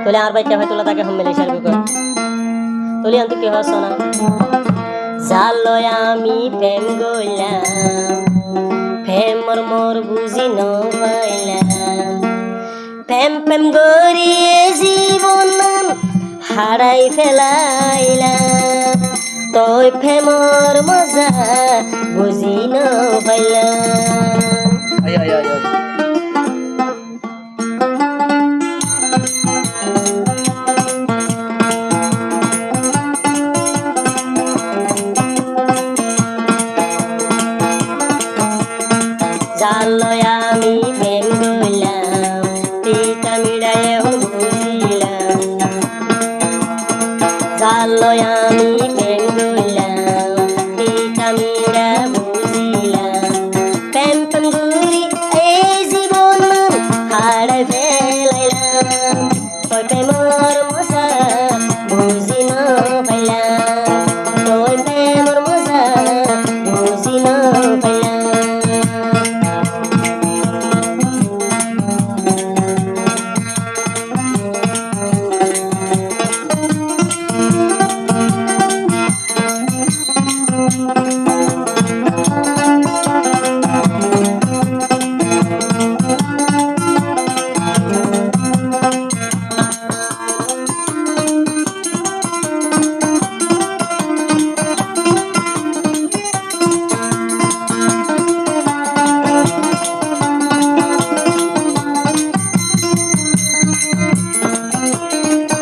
তোলে আর বাইটা হয় তোলা তাকে হাম মেলে সারবে কর তোলে আনতে কি হস না জালয় আমি প্রেম গইলাম প্রেমর মোর বুঝি ন পাইলাম প্রেম প্রেম গরিয়ে জীবন হারাই ফেলাইলাম তোই প্রেমর মজা বুঝি ন পাইলাম আয় আয় আয় আয় জালয় আমি প্রেম গইলাম তিতা মিড়ায় বুঝিলাম জালয় আমি প্রেম গইলাম তিতা মিড়া বুঝিলাম প্রেম প্রেম গুরি এই জীবন হারাই ফেলাইলাম তোর প্রেমর মজা বুঝি ন পাইলাম তোর প্রেমর মজা বুঝি ন পাইলাম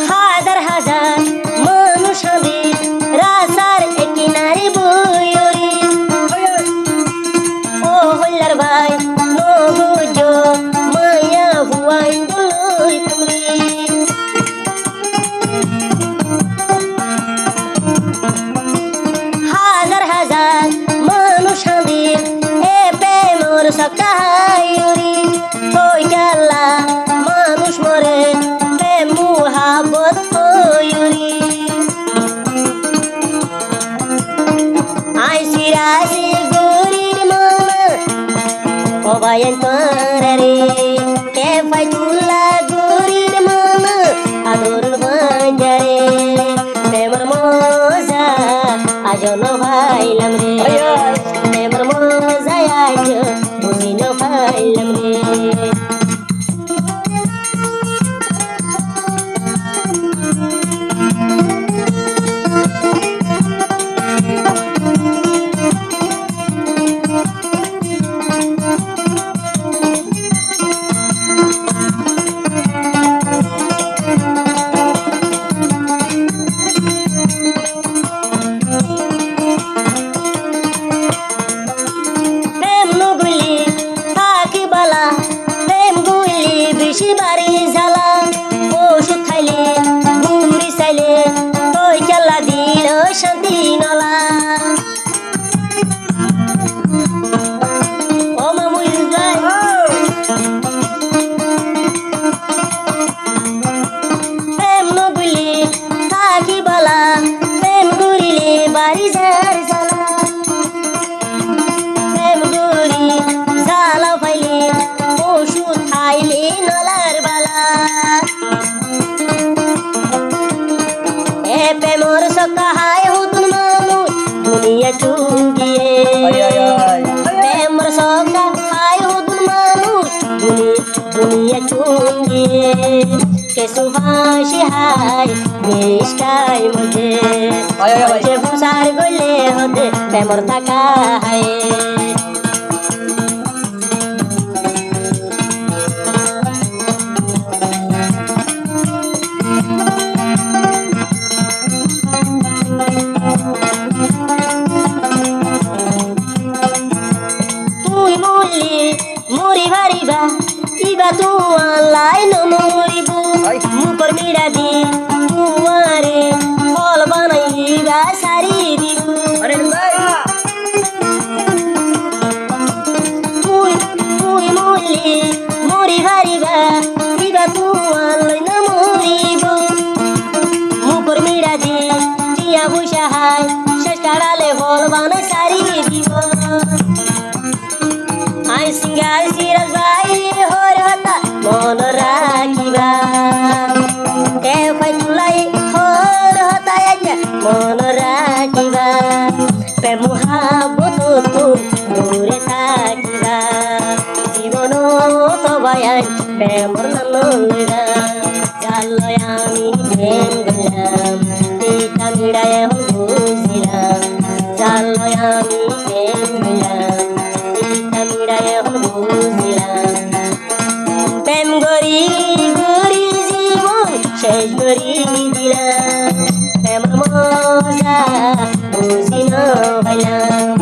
হাজার হাজার মানুষ হবে রাসার একই নারী বইরি ও হল্লার ভাই নবুজ মায়া হুয়াই দুলই পুরি হাজার হাজার মানুষ হবে এ প্রেমর সকাহায়ুরি ওই জাল্লা মানুষ মরে প্রেম মুহাবত হয়ুরি আইসি রাশি গরির মন অবায়ন করে কে ফাইতুল্লা গরির মন আদর বাজারে প্রেমর মজা আজ ন ভাইলাম রে প্রেমর মজা আজ বুঝি ন ভাইলাম রে প্রেম নগুলি থাকি বালা প্রেম গুলি বেশি বাড়ি জ্বালা ওষুধ খাইলে বুড়ি চাইলে তোই খেলা দিল শান্তি নলা ও মামুই যাই প্রেম নগুলি থাকি বালা প্রেম গুলিলে বাড়ি যার জ্বালা প্রেম গুরি জ্বালা পাইলে ওষুধ খাইলে নলার বালা এ প্রেমর সকাহায় হুতুন মামু দুনিয়া চুগিয়ে আয় আয় আয় প্রেমর সকাহায় হুতুন মামু দুনিয়া চুগিয়ে কে সুভাষি হায় নিষ্কাই মুঝে আয় আয় আয় যে ফুসার গলে হতে প্রেমর থাকা হায় তুই মরলি মরি ভারিবা ইবা তুয়ালাই নমরিব আয়। মুকর মিড়া দি তুয়ারে ফল বানাইবা সারি দিব আরে ভাই তুই তুই মরলি মরি ভারিবা ইবা তুয়ালাই নমরিব মুকর মিড়া দি টিয়া বসা হায় শেষ কাড়ালে ফল বানাই সারি দিব আই সিঙ্গার সিরাজ ভাই হরতা মন রাখিবা কে ফাইতুলাই হর হতায় মন রাখিবা প্রেম মহাবত দূরে থাকিবা জীবন সবাই প্রেমর নাম লইবা জালয় আমি প্রেম গলাম তিতা মিড়ায় বুঝিলাম জালয় আমি প্রেম গলাম তিতা মিড়ায় বুঝিলাম প্রেম গরি গরি জীবন শেষ গরি দিলাম প্রেম মজা বুঝি না পাইলাম